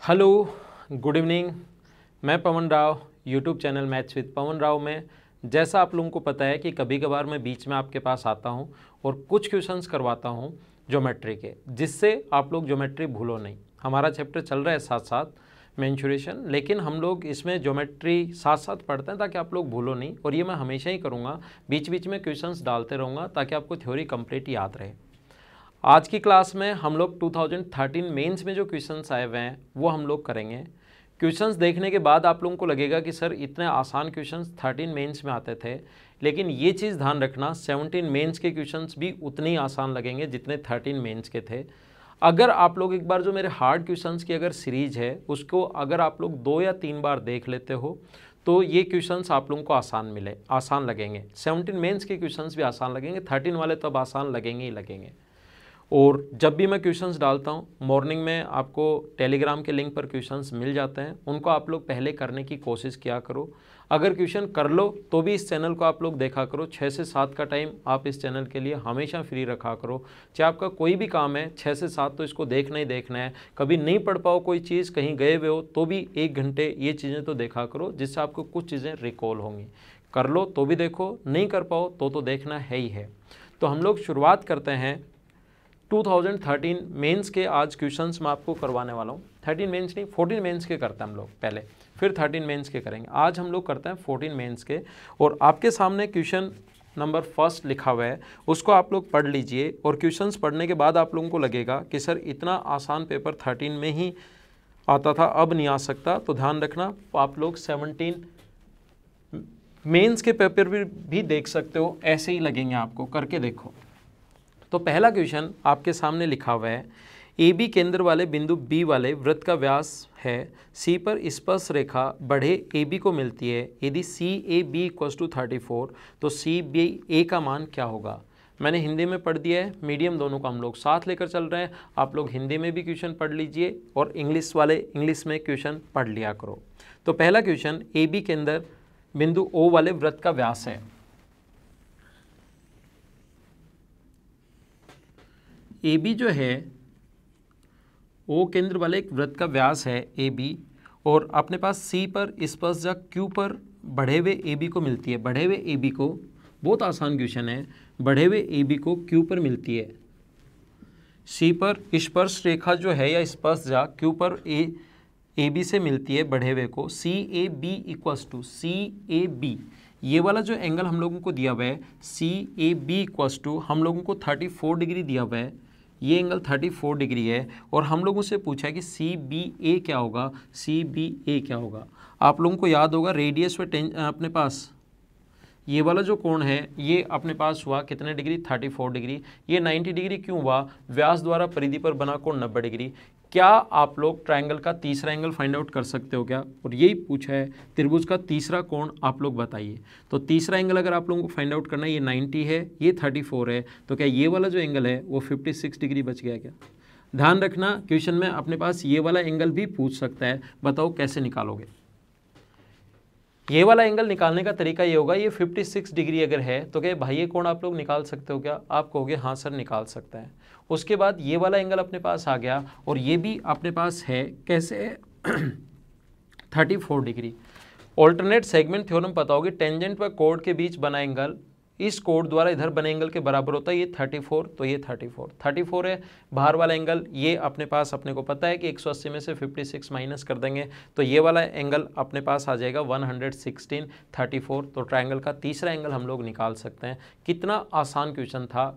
Hello, good evening. मैं Pavan Rao, YouTube channel maths with Pavan Rao में जैसा आप लोगों को पता है कि कभी कभार मैं बीच में आपके पास आता हूं और कुछ क्वेश्चंस करवाता हूं ज्योमेट्री के, जिससे आप लोग ज्योमेट्री भूलो नहीं। हमारा चैप्टर चल रहा है साथ साथ मेंसुरेशन, लेकिन हम लोग इसमें ज्योमेट्री साथ साथ पढ़ते हैं ताकि आप लोग भूलो नहीं, और ये मैं हमेशा ही करूँगा। बीच बीच में क्वेश्चंस डालते रहूँगा ताकि आपको थ्योरी कंप्लीट याद रहे। आज की क्लास में हम लोग 2013 मेंस में जो क्वेश्चंस आए हुए हैं वो हम लोग करेंगे। क्वेश्चंस देखने के बाद आप लोगों को लगेगा कि सर इतने आसान क्वेश्चंस 13 मेंस में आते थे, लेकिन ये चीज़ ध्यान रखना 17 मेंस के क्वेश्चंस भी उतने ही आसान लगेंगे जितने 13 मेंस के थे। अगर आप लोग एक बार जो मेरे हार्ड क्वेश्चंस की अगर सीरीज है उसको अगर आप लोग 2 या 3 बार देख लेते हो तो ये क्वेश्चंस आप लोगों को आसान लगेंगे। 17 मेंस के क्वेश्चंस भी आसान लगेंगे, 13 वाले तब आसान लगेंगे ही लगेंगे। और जब भी मैं क्वेश्चंस डालता हूँ मॉर्निंग में, आपको टेलीग्राम के लिंक पर क्वेश्चंस मिल जाते हैं, उनको आप लोग पहले करने की कोशिश किया करो। अगर क्वेश्चन कर लो तो भी इस चैनल को आप लोग देखा करो। 6 से 7 का टाइम आप इस चैनल के लिए हमेशा फ्री रखा करो। चाहे आपका कोई भी काम है, 6 से 7 तो इसको देखना ही देखना है। कभी नहीं पढ़ पाओ कोई चीज़, कहीं गए हुए हो तो भी 1 घंटे ये चीज़ें तो देखा करो, जिससे आपको कुछ चीज़ें रिकॉल होंगी। कर लो तो भी देखो, नहीं कर पाओ तो देखना है ही है। तो हम लोग शुरुआत करते हैं 2013 मेंस के। आज क्वेश्चंस मैं आपको करवाने वाला हूँ। 13 मेंस नहीं, 14 मेंस के करते हैं हम लोग पहले, फिर 13 मेंस के करेंगे। आज हम लोग करते हैं 14 मेंस के, और आपके सामने क्वेश्चन नंबर फर्स्ट लिखा हुआ है, उसको आप लोग पढ़ लीजिए। और क्वेश्चंस पढ़ने के बाद आप लोगों को लगेगा कि सर इतना आसान पेपर 13 में ही आता था, अब नहीं आ सकता। तो ध्यान रखना, आप लोग 17 मेंस के पेपर भी देख सकते हो, ऐसे ही लगेंगे आपको, करके देखो। तो पहला क्वेश्चन आपके सामने लिखा हुआ है, ए बी केंद्र वाले बिंदु बी वाले वृत्त का व्यास है सी पर स्पर्श रेखा बढ़े ए बी को मिलती है। यदि सी ए बी इक्वल टू 34 तो सी बी ए का मान क्या होगा। मैंने हिंदी में पढ़ दिया है, मीडियम दोनों को हम लोग साथ लेकर चल रहे हैं। आप लोग हिंदी में भी क्वेश्चन पढ़ लीजिए और इंग्लिश वाले इंग्लिश में क्वेश्चन पढ़ लिया करो। तो पहला क्वेश्चन, ए बी केंद्र बिंदु ओ वाले वृत्त का व्यास है। ए बी जो है ओ केंद्र वाले एक वृत्त का व्यास है ए बी, और अपने पास सी पर स्पर्शरेखा क्यू पर बढ़े हुए ए बी को मिलती है। बढ़े हुए ए बी को, बहुत आसान क्वेश्चन है, बढ़े हुए ए बी को क्यू पर मिलती है। सी पर स्पर्श रेखा जो है या स्पर्शरेखा क्यू पर ए बी से मिलती है बढ़े हुए को। C A B equals to C A B, ये वाला जो एंगल हम लोगों को दिया हुआ है सी ए बी इक्वल्स टू हम लोगों को 34 डिग्री दिया हुआ है। ये एंगल 34 डिग्री है, और हम लोगों से पूछा है कि सी बी ए क्या होगा। सी बी ए क्या होगा, आप लोगों को याद होगा रेडियस व अपने पास ये वाला जो कोण है ये अपने पास हुआ कितने डिग्री, 34 डिग्री। ये 90 डिग्री क्यों हुआ, व्यास द्वारा परिधि पर बना कोण 90 डिग्री। क्या आप लोग ट्रायंगल का तीसरा एंगल फाइंड आउट कर सकते हो क्या, और यही पूछा है त्रिभुज का तीसरा कोण आप लोग बताइए। तो तीसरा एंगल अगर आप लोगों को फाइंड आउट करना है, ये 90 है, ये 34 है, तो क्या ये वाला जो एंगल है वो 56 डिग्री बच गया क्या। ध्यान रखना, क्वेश्चन में अपने पास ये वाला एंगल भी पूछ सकता है, बताओ कैसे निकालोगे। ये वाला एंगल निकालने का तरीका ये होगा, ये 56 डिग्री अगर है तो क्या भाई ये कोण आप लोग निकाल सकते हो क्या, आप कहोगे हाँ सर निकाल सकता है। उसके बाद ये वाला एंगल अपने पास आ गया, और ये भी अपने पास है, कैसे है 34 डिग्री। ऑल्टरनेट सेगमेंट थ्योरम पता होगी, टेंजेंट व कोड के बीच बना एंगल इस कोड द्वारा इधर बने एंगल के बराबर होता है। ये 34, तो ये 34 है। बाहर वाला एंगल ये अपने पास, अपने को पता है कि 180 में से 56 माइनस कर देंगे तो ये वाला एंगल अपने पास आ जाएगा 116, 34। तो ट्रायंगल का तीसरा एंगल हम लोग निकाल सकते हैं। कितना आसान क्वेश्चन था,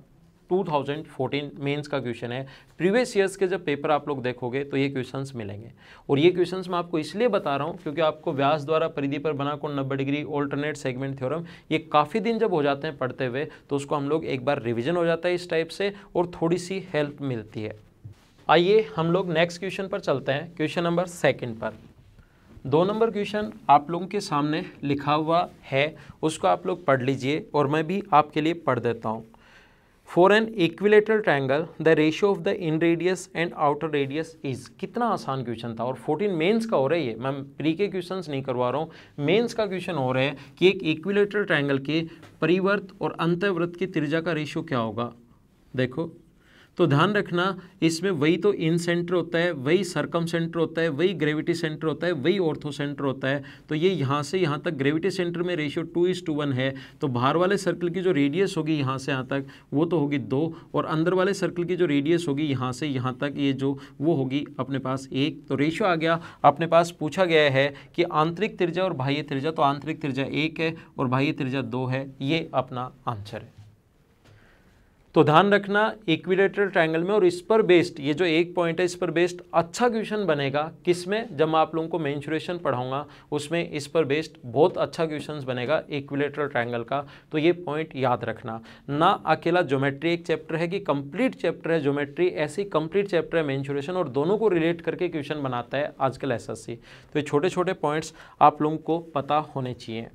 2014 मेंस का क्वेश्चन है। प्रीवियस ईयर्स के जब पेपर आप लोग देखोगे तो ये क्वेश्चंस मिलेंगे, और ये क्वेश्चंस मैं आपको इसलिए बता रहा हूँ क्योंकि आपको व्यास द्वारा परिधि पर बना कोण 90 डिग्री, ऑल्टरनेट सेगमेंट थ्योरम, ये काफ़ी दिन जब हो जाते हैं पढ़ते हुए तो उसको हम लोग एक बार रिविजन हो जाता है इस टाइप से, और थोड़ी सी हेल्प मिलती है। आइए हम लोग नेक्स्ट क्वेश्चन पर चलते हैं, क्वेश्चन नंबर 2 पर। 2 नंबर क्वेश्चन आप लोगों के सामने लिखा हुआ है, उसको आप लोग पढ़ लीजिए और मैं भी आपके लिए पढ़ देता हूँ। For an equilateral triangle the ratio of the in radius and outer radius is. कितना आसान क्वेश्चन था, और 14 मेंस का हो रहा है ये, मैं प्री के क्वेश्चंस नहीं करवा रहा हूँ, मेंस का क्वेश्चन हो रहा है कि एक इक्विलेटरल ट्रायंगल के परिवर्त और अंतःवृत्त की त्रिज्या का रेशियो क्या होगा। देखो, तो ध्यान रखना इसमें वही तो इन सेंटर होता है, वही सरकम सेंटर होता है, वही ग्रेविटी सेंटर होता है, वही ऑर्थो सेंटर होता है। तो ये यहाँ से यहाँ तक ग्रेविटी सेंटर में रेशियो 2:1 है। तो बाहर वाले सर्कल की जो रेडियस होगी यहाँ से यहाँ तक वो तो होगी 2, और अंदर वाले सर्कल की जो रेडियस होगी यहाँ से यहाँ तक ये जो वो होगी अपने पास 1। तो रेशियो आ गया अपने पास। पूछा गया है कि आंतरिक त्रिज्या और बाह्य त्रिज्या, तो आंतरिक त्रिज्या 1 है और बाह्य त्रिज्या 2 है, ये अपना आंसर है। तो ध्यान रखना इक्विलेटरल ट्रायंगल में और इस पर बेस्ड ये जो एक पॉइंट है इस पर बेस्ड अच्छा क्वेश्चन बनेगा। किसमें? जब मैं आप लोगों को मेंसुरेशन पढ़ाऊंगा उसमें इस पर बेस्ड बहुत अच्छा क्वेश्चन बनेगा इक्विलेटरल ट्रायंगल का। तो ये पॉइंट याद रखना। ना अकेला ज्योमेट्री एक चैप्टर है कि कंप्लीट चैप्टर है ज्योमेट्री, ऐसी कंप्लीट चैप्टर है मेंसुरेशन, और दोनों को रिलेट करके क्वेश्चन बनाता है आजकल एसएससी। तो ये छोटे छोटे पॉइंट्स आप लोगों को पता होने चाहिए।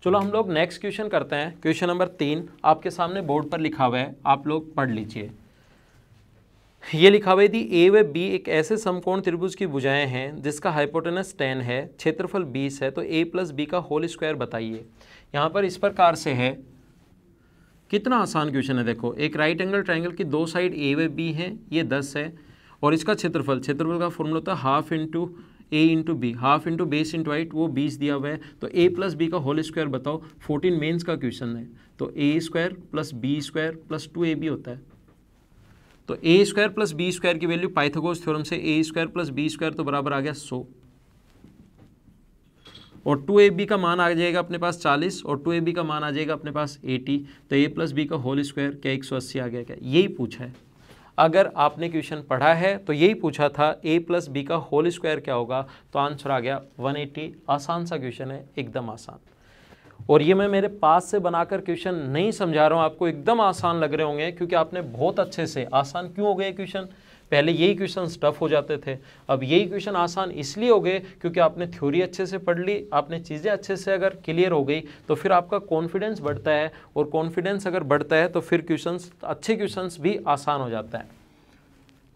चलो हम लोग नेक्स्ट क्वेश्चन करते हैं। क्वेश्चन नंबर 3 आपके सामने बोर्ड पर लिखा हुआ है, आप लोग पढ़ लीजिए। ये लिखा हुआ है यदि ए व बी एक ऐसे समकोण त्रिभुज की भुजाएं हैं जिसका हाइपोटेनस 10 है, क्षेत्रफल 20 है, तो a + b का होल स्क्वायर बताइए। यहाँ पर इस प्रकार से है, कितना आसान क्वेश्चन है। देखो एक राइट एंगल ट्राइंगल की दो साइड a व b हैं, ये 10 है, और इसका क्षेत्रफल का फॉर्मूला होता है half into a into B, half into base into height, वो 20 दिया हुआ है। तो a + b का होल स्क्वायर बताओ। 14 मेंस का क्वेश्चन है। तो a² + b² + 2ab होता है। तो a² + b² की वैल्यू पाइथागोरस थ्योरम से a² + b² तो बराबर आ गया 100, और 2ab का मान आ जाएगा अपने पास 40, और 2ab का मान आ जाएगा अपने पास 80। तो a + b का होल स्क्वायर क्या 180 आ गया क्या? यही पूछा है। अगर आपने क्वेश्चन पढ़ा है तो यही पूछा था a + b का होल स्क्वायर क्या होगा, तो आंसर आ गया 180। आसान सा क्वेश्चन है, एकदम आसान। और ये मैं मेरे पास से बनाकर क्वेश्चन नहीं समझा रहा हूँ, आपको एकदम आसान लग रहे होंगे क्योंकि आपने बहुत अच्छे से। आसान क्यों हो गए क्वेश्चन? पहले यही क्वेश्चन टफ हो जाते थे, अब यही क्वेश्चन आसान इसलिए हो गए क्योंकि आपने थ्योरी अच्छे से पढ़ ली, आपने चीज़ें अच्छे से अगर क्लियर हो गई तो फिर आपका कॉन्फिडेंस बढ़ता है, और कॉन्फिडेंस अगर बढ़ता है तो फिर क्वेश्चंस, अच्छे क्वेश्चंस भी आसान हो जाता है।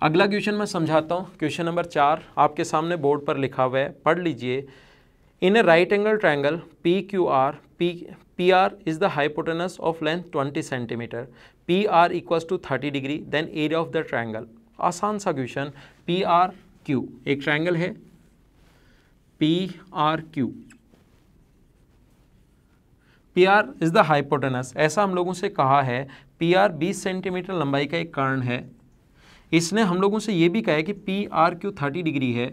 अगला क्वेश्चन मैं समझाता हूँ। क्वेश्चन नंबर 4 आपके सामने बोर्ड पर लिखा हुआ है, पढ़ लीजिए। In a right angle triangle PQR, PR is the hypotenuse of length 20 cm, PR equals to 30 degree, then area of the triangle। आसान सा क्वेश्चन। PRQ एक ट्रायंगल है, PRQ, PR is the hypotenuse. ऐसा हम लोगों से कहा है। PR 20 सेंटीमीटर लंबाई का एक कर्ण है। इसने हम लोगों से ये भी कहा है कि PRQ 30 डिग्री है।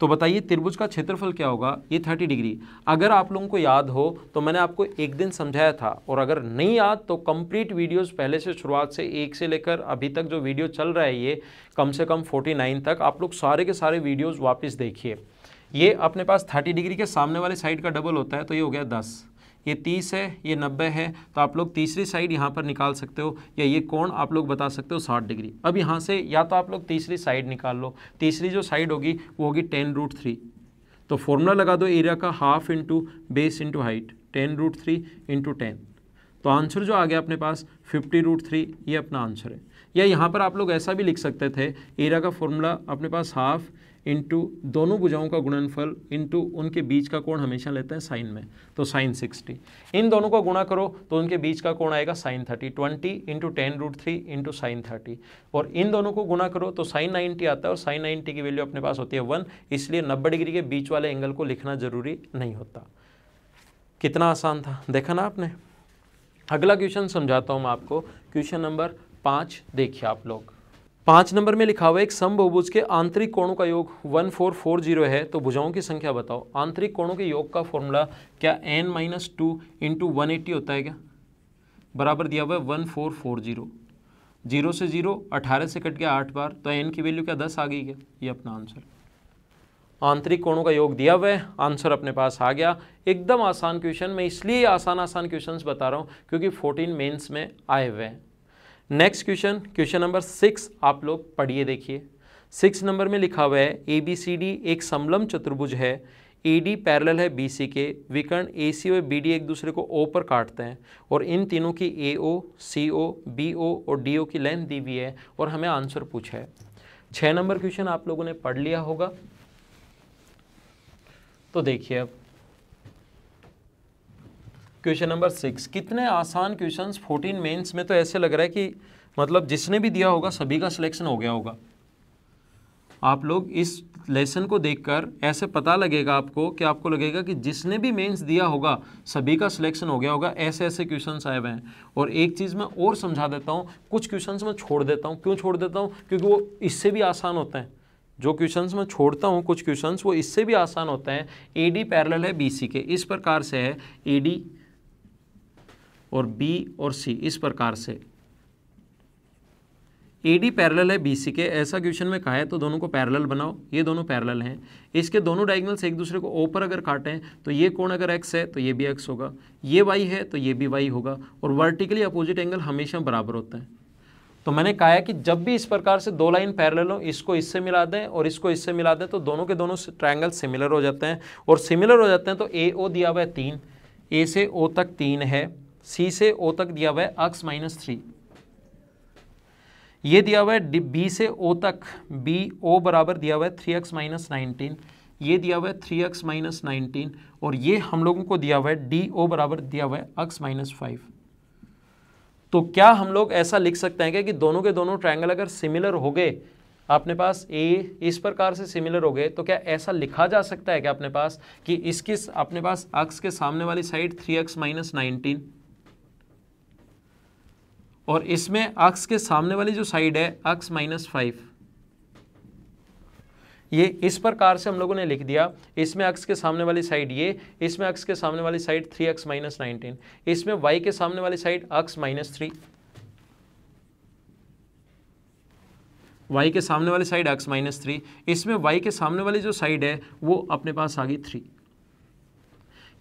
तो बताइए त्रिभुज का क्षेत्रफल क्या होगा? ये 30 डिग्री। अगर आप लोगों को याद हो तो मैंने आपको एक दिन समझाया था, और अगर नहीं याद तो कंप्लीट वीडियोस पहले से शुरुआत से 1 से लेकर अभी तक जो वीडियो चल रहा है ये कम से कम 49 तक आप लोग सारे के सारे वीडियोस वापस देखिए। ये अपने पास 30 डिग्री के सामने वाले साइड का डबल होता है, तो ये हो गया 10। ये 30 है, ये 90 है, तो आप लोग तीसरी साइड यहाँ पर निकाल सकते हो, या ये कोण आप लोग बता सकते हो 60 डिग्री। अब यहाँ से या तो आप लोग तीसरी साइड निकाल लो। तीसरी जो साइड होगी वो होगी 10√3। तो फॉर्मूला लगा दो एरिया का, half into base into height, 10√3 into 10। तो आंसर जो आ गया अपने पास 50√3, ये अपना आंसर है। या यहाँ पर आप लोग ऐसा भी लिख सकते थे, एरिया का फॉर्मूला अपने पास हाफ इंटू दोनों भुजाओं का गुणनफल इंटू उनके बीच का कोण हमेशा लेते हैं साइन में, तो साइन 60। इन दोनों का गुणा करो तो उनके बीच का कोण आएगा साइन 30। 20 इंटू 10√3 इंटू साइन 30, और इन दोनों को गुणा करो तो साइन 90 आता है, और साइन 90 की वैल्यू अपने पास होती है 1, इसलिए 90 डिग्री के बीच वाले एंगल को लिखना जरूरी नहीं होता। कितना आसान था, देखा ना आपने। अगला क्वेश्चन समझाता हूँ मैं आपको। क्वेश्चन नंबर 5 देखिए आप लोग। 5 नंबर में लिखा हुआ है एक समबहुभुज के आंतरिक कोणों का योग 1440 है, तो भुजाओं की संख्या बताओ। आंतरिक कोणों के योग का फॉर्मूला क्या n-2 इंटू 180 होता है क्या? बराबर दिया हुआ है 1440। 0 से 0, 18 से कट गया 8 बार, तो n की वैल्यू क्या 10 आ गई क्या? ये अपना आंसर। आंतरिक कोणों का योग दिया हुआ है, आंसर अपने पास आ गया। एकदम आसान क्वेश्चन, मैं इसलिए आसान क्वेश्चंस बता रहा हूँ क्योंकि 14 मेंस में आए हुए हैं। नेक्स्ट क्वेश्चन, क्वेश्चन नंबर 6 आप लोग पढ़िए देखिए। 6 नंबर में लिखा हुआ है ABCD एक समलंब चतुर्भुज है, AD पैरेलल है BC के, विकर्ण AC और BD एक दूसरे को O पर काटते हैं, और इन तीनों की AO, CO, BO और DO की लेंथ दी हुई है, और हमें आंसर पूछा है। 6 नंबर क्वेश्चन आप लोगों ने पढ़ लिया होगा। तो देखिए अब क्वेश्चन नंबर 6, कितने आसान क्वेश्चंस 14 मेंस में, तो ऐसे लग रहा है कि मतलब जिसने भी दिया होगा सभी का सिलेक्शन हो गया होगा। आप लोग इस लेसन को देखकर ऐसे पता लगेगा आपको कि आपको लगेगा कि जिसने भी मेंस दिया होगा सभी का सिलेक्शन हो गया होगा। ऐसे ऐसे क्वेश्चंस आए हुए हैं। और एक चीज़ मैं और समझा देता हूँ, कुछ क्वेश्चंस मैं छोड़ देता हूँ। क्यों छोड़ देता हूँ? क्योंकि वो इससे भी आसान होते हैं। जो क्वेश्चंस मैं छोड़ता हूँ, कुछ क्वेश्चंस वो इससे भी आसान होते हैं। AD पैरेलल है BC के, इस प्रकार से है AD और B और C, इस प्रकार से AD पैरेलल है BC के, ऐसा क्वेश्चन में कहा है तो दोनों को पैरेलल बनाओ। ये दोनों पैरेलल हैं, इसके दोनों डायगोनल्स एक दूसरे को O पर अगर काटें तो ये कोण अगर X है तो ये भी X होगा, ये Y है तो ये भी Y होगा, और वर्टिकली अपोजिट एंगल हमेशा बराबर होता है। तो मैंने कहा है कि जब भी इस प्रकार से दो लाइन पैरेलल हो, इसको इससे मिला दें और इसको इससे मिला दें तो दोनों के दोनों ट्रायंगल सिमिलर हो जाते हैं। और सिमिलर हो जाते हैं तो AO दिया हुआ है 3, A से O तक 3 है, C से O तक दिया हुआ है x-3, ये दिया हुआ है B से O तक BO बराबर दिया हुआ है 3x-19, ये दिया हुआ है 3x-19, और ये हम लोगों को दिया हुआ है DO बराबर दिया हुआ है x-5। तो क्या हम लोग ऐसा लिख सकते हैं कि दोनों के दोनों ट्रायंगल अगर सिमिलर हो गए, अपने पास A इस प्रकार से सिमिलर हो गए, तो क्या ऐसा लिखा जा सकता है कि अपने पास कि इसकी अपने पास x के सामने वाली साइड 3x-19 और इसमें x के सामने वाली जो साइड है x-5, ये इस प्रकार से हम लोगों ने लिख दिया। इसमें x के सामने वाली साइड ये, इसमें x के सामने वाली साइड 3x-19, इसमें y के सामने वाली साइड x-3, y के सामने वाली साइड x-3, इसमें y के सामने वाली जो साइड है वो अपने पास आ गई 3।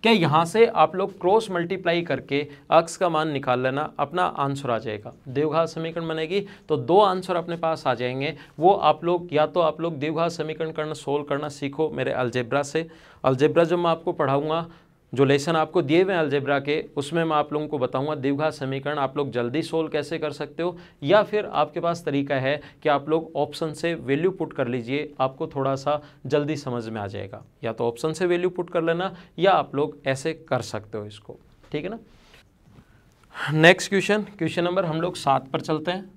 क्या यहाँ से आप लोग क्रॉस मल्टीप्लाई करके x का मान निकाल लेना, अपना आंसर आ जाएगा। द्विघात समीकरण बनेगी तो दो आंसर अपने पास आ जाएंगे। वो आप लोग या तो आप लोग द्विघात समीकरण करना सोल्व करना सीखो मेरे अलजेब्रा से। अलजेब्रा जो मैं आपको पढ़ाऊंगा, जो लेसन आपको दिए हुए हैं अलजेब्रा के, उसमें मैं आप लोगों को बताऊंगा द्विघात समीकरण आप लोग जल्दी सोल्व कैसे कर सकते हो, या फिर आपके पास तरीका है कि आप लोग ऑप्शन से वैल्यू पुट कर लीजिए, आपको थोड़ा सा जल्दी समझ में आ जाएगा। या तो ऑप्शन से वैल्यू पुट कर लेना या आप लोग ऐसे कर सकते हो इसको, ठीक है ना। नेक्स्ट क्वेश्चन नंबर हम लोग 7 पर चलते हैं।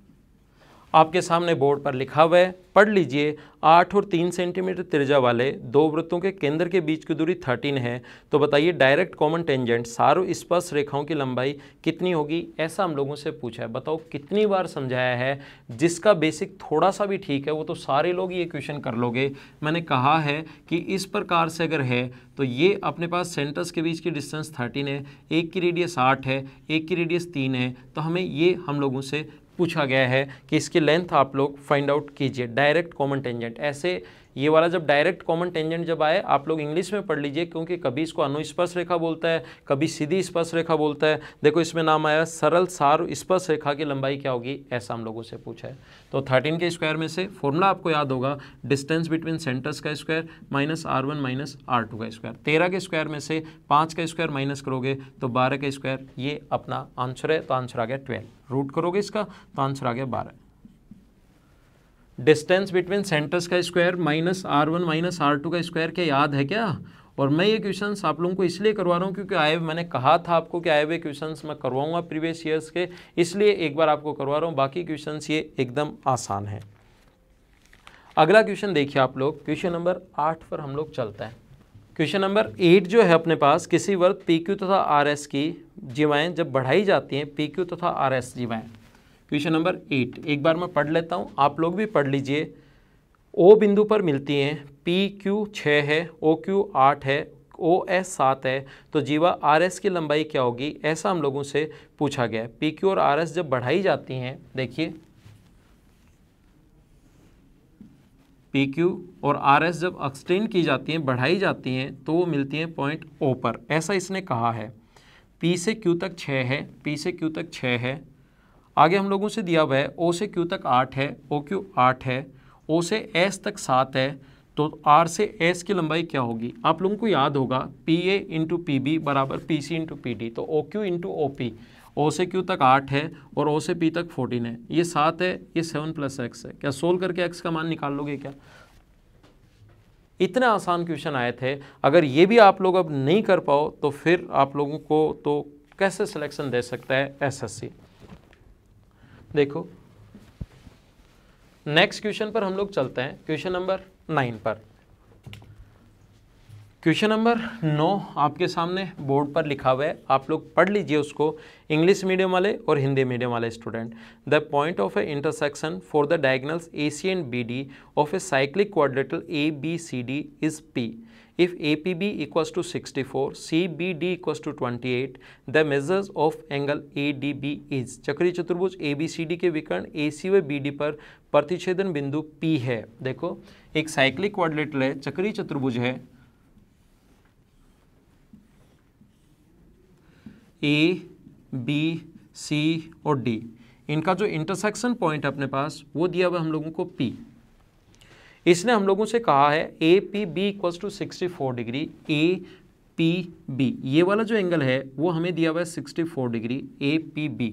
आपके सामने बोर्ड पर लिखा हुआ है, पढ़ लीजिए। 8 और 3 सेंटीमीटर त्रिज्या वाले दो वृत्तों के केंद्र के बीच की दूरी 13 है, तो बताइए डायरेक्ट कॉमन टेंजेंट सारों स्पर्श रेखाओं की लंबाई कितनी होगी। ऐसा हम लोगों से पूछा है। बताओ कितनी बार समझाया है। जिसका बेसिक थोड़ा सा भी ठीक है वो तो सारे लोग ये क्वेश्चन कर लोगे। मैंने कहा है कि इस प्रकार से अगर है तो ये अपने पास सेंटर्स के बीच की डिस्टेंस 13 है, एक की रेडियस 8 है, एक की रेडियस 3 है, तो हमें ये हम लोगों से पूछा गया है कि इसकी लेंथ आप लोग फाइंड आउट कीजिए। डायरेक्ट कॉमन टेंजेंट, ऐसे ये वाला जब डायरेक्ट कॉमन टेंजेंट जब आए आप लोग इंग्लिश में पढ़ लीजिए, क्योंकि कभी इसको अनुस्पर्श रेखा बोलता है, कभी सीधी स्पर्श रेखा बोलता है। देखो इसमें नाम आया सरल सार स्पर्श रेखा की लंबाई क्या होगी, ऐसा हम लोगों से पूछा है। तो 13 के स्क्वायर में से फॉर्मूला आपको याद होगा, डिस्टेंस बिटवीन सेंटर्स का square minus R1 minus R2 का स्क्वायर। 13 के स्क्वायर में से 5 का स्क्वायर माइनस करोगे तो 12 का स्क्वायर, ये अपना आंसर है। तो आंसर आ गया 12। रूट करोगे इसका तो आंसर आ गया 12। डिस्टेंस बिटवीन सेंटर्स का square minus R1 minus R2 का स्क्वायर, क्या याद है क्या। और मैं ये क्वेश्चंस आप लोगों को इसलिए करवा रहा हूँ क्योंकि मैंने कहा था आपको कि आए हुए क्वेश्चंस मैं करवाऊंगा प्रीवियस ईयर्स के, इसलिए एक बार आपको करवा रहा हूँ। बाकी क्वेश्चंस ये एकदम आसान है। अगला क्वेश्चन देखिए आप लोग, क्वेश्चन नंबर 8 पर हम लोग चलते हैं। क्वेश्चन नंबर 8 जो है अपने पास, किसी वृत्त PQ तथा RS की जीवाएं जब बढ़ाई जाती हैं, PQ तथा RS जीवाएं। क्वेश्चन नंबर 8 एक बार मैं पढ़ लेता हूँ, आप लोग भी पढ़ लीजिए। O बिंदु पर मिलती हैं, PQ 6 है, OQ 8 है, OS 7 है, तो जीवा RS की लंबाई क्या होगी, ऐसा हम लोगों से पूछा गया है। PQ और RS जब बढ़ाई जाती हैं, देखिए PQ और RS जब एक्सटेंड की जाती हैं, बढ़ाई जाती हैं, तो वो मिलती हैं पॉइंट O पर, ऐसा इसने कहा है। P से Q तक 6 है, P से Q तक 6 है। आगे हम लोगों से दिया हुआ है O से Q तक 8 है, OQ 8 है, O से S तक 7 है, तो R से S की लंबाई क्या होगी। आप लोगों को याद होगा PA इंटू PB बराबर PC इंटू PD, तो OQ इंटू OP। O से Q तक 8 है और O से P तक 14 है, ये 7 है, ये 7 प्लस x है। क्या सोल्व करके x का मान निकाल लोगे क्या। इतने आसान क्वेश्चन आए थे, अगर ये भी आप लोग अब नहीं कर पाओ तो फिर आप लोगों को तो कैसे सिलेक्शन दे सकता है SSC। देखो नेक्स्ट क्वेश्चन पर हम लोग चलते हैं, क्वेश्चन नंबर 9 पर। क्वेश्चन नंबर 9 आपके सामने बोर्ड पर लिखा हुआ है, आप लोग पढ़ लीजिए उसको, इंग्लिश मीडियम वाले और हिंदी मीडियम वाले student. The point of A intersection for the diagonals AC and BD of a cyclic quadrilateral ABCD is P। If APB equals to 64, CBD equals to 28, the measures of angle ADB is। चक्रीय चतुर्भुज ABCD के विकर्ण AC व BD पर प्रतिच्छेदन बिंदु P है। देखो एक साइक्लिक क्वाड्रिलेटरल है, चक्रीय चतुर्भुज है, A, B, C और D, इनका जो इंटरसेक्शन पॉइंट है अपने पास वो दिया हुआ हम लोगों को P। इसने हम लोगों से कहा है APB इक्वल्स टू 64 डिग्री, APB ये वाला जो एंगल है वो हमें दिया हुआ है 64 डिग्री, APB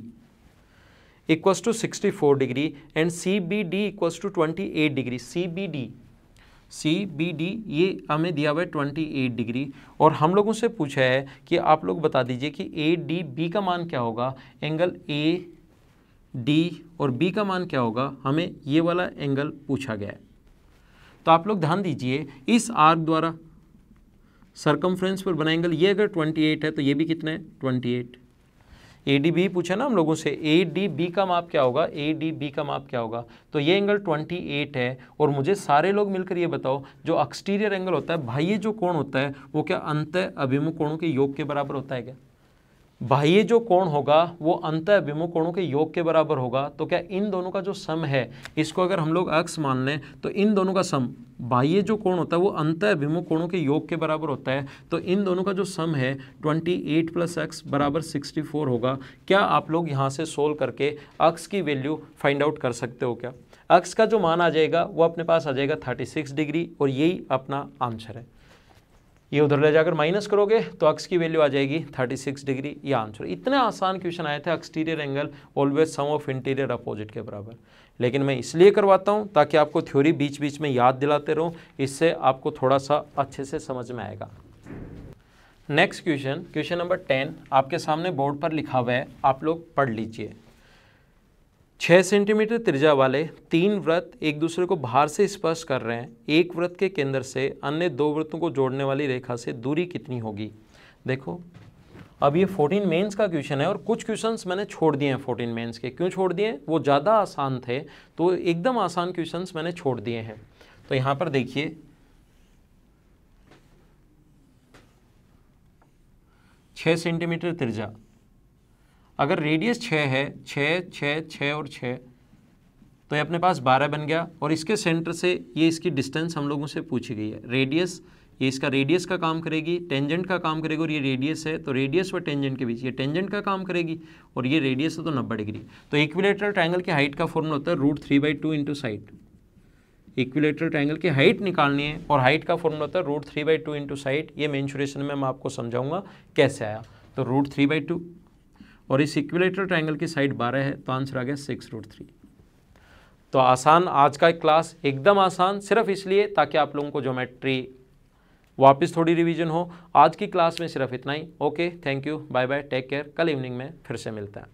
इक्वल्स टू 64 डिग्री एंड CBD इक्वल्स टू 28 डिग्री। CBD ये हमें दिया हुआ है 28 डिग्री और हम लोगों से पूछा है कि आप लोग बता दीजिए कि ADB का मान क्या होगा, एंगल AD और B का मान क्या होगा, हमें ये वाला एंगल पूछा गया है। तो आप लोग ध्यान दीजिए, इस आर्क द्वारा सर्कमफ्रेंस पर बना एंगल ये अगर 28 है तो ये भी कितना है 28। ADB पूछा ना हम लोगों से, ADB का माप क्या होगा, ADB का माप क्या होगा, तो ये एंगल 28 है। और मुझे सारे लोग मिलकर ये बताओ, जो एक्सटीरियर एंगल होता है बाह्य जो कोण होता है वो क्या अंतः अभिमुख कोणों के योग के बराबर होता है क्या? बाह्य जो कोण होगा वो अंतः अभिमुख कोणों के योग के बराबर होगा। तो क्या इन दोनों का जो सम है, इसको अगर हम लोग अक्स मान लें तो इन दोनों का सम, बाह्य जो कोण होता है वो अंतः अभिमुख कोणों के योग के बराबर होता है। तो इन दोनों का जो सम है 28 + x बराबर 64 होगा। क्या आप लोग यहाँ से सोल्व करके अक्स की वैल्यू फाइंड आउट कर सकते हो क्या? अक्स का जो मान आ जाएगा वो अपने पास आ जाएगा 36 डिग्री और यही अपना आंसर है। ये उधर ले जाकर माइनस करोगे तो अक्स की वैल्यू आ जाएगी 36 डिग्री, ये आंसर। इतने आसान क्वेश्चन आए थे, exterior angle always sum of interior opposite के बराबर। लेकिन मैं इसलिए करवाता हूँ ताकि आपको थ्योरी बीच बीच में याद दिलाते रहूँ, इससे आपको थोड़ा सा अच्छे से समझ में आएगा। नेक्स्ट क्वेश्चन, क्वेश्चन नंबर 10 आपके सामने बोर्ड पर लिखा हुआ है, आप लोग पढ़ लीजिए। 6 सेंटीमीटर त्रिज्या वाले 3 वृत्त एक दूसरे को बाहर से स्पर्श कर रहे हैं। एक वृत्त के केंद्र से अन्य 2 वृत्तों को जोड़ने वाली रेखा से दूरी कितनी होगी? देखो अब ये 14 मेंस का क्वेश्चन है और कुछ क्वेश्चंस मैंने छोड़ दिए हैं 14 मेंस के। क्यों छोड़ दिए? वो ज़्यादा आसान थे, तो एकदम आसान क्वेश्चंस मैंने छोड़ दिए हैं। तो यहाँ पर देखिए 6 सेंटीमीटर त्रिज्या, अगर रेडियस 6 है, 6 6 6 और 6, तो ये अपने पास 12 बन गया। और इसके सेंटर से ये इसकी डिस्टेंस हम लोगों से पूछी गई है। रेडियस, ये इसका रेडियस का काम करेगी, टेंजेंट का काम करेगी, और ये रेडियस है तो रेडियस व टेंजेंट के बीच ये टेंजेंट का काम करेगी, और ये रेडियस है तो 90 डिग्री। तो इक्विलेटरल ट्रायंगल की हाइट का फॉर्मूला होता है √3/2 इंटू साइड। इक्विलेटरल ट्रायंगल की हाइट निकालनी है और हाइट का फॉर्मूला होता है √3/2 इंटू साइड। ये मेंसुरेशन में मैं आपको समझाऊंगा कैसे आया। तो √3/2 और इस इक्विलेटरल ट्रायंगल की साइड 12 है तो आंसर आ गया 6√3। तो आसान, आज का क्लास एकदम आसान, सिर्फ इसलिए ताकि आप लोगों को ज्योमेट्री वापस थोड़ी रिवीजन हो। आज की क्लास में सिर्फ इतना ही। Okay, thank you, bye bye, take care. कल इवनिंग में फिर से मिलते हैं।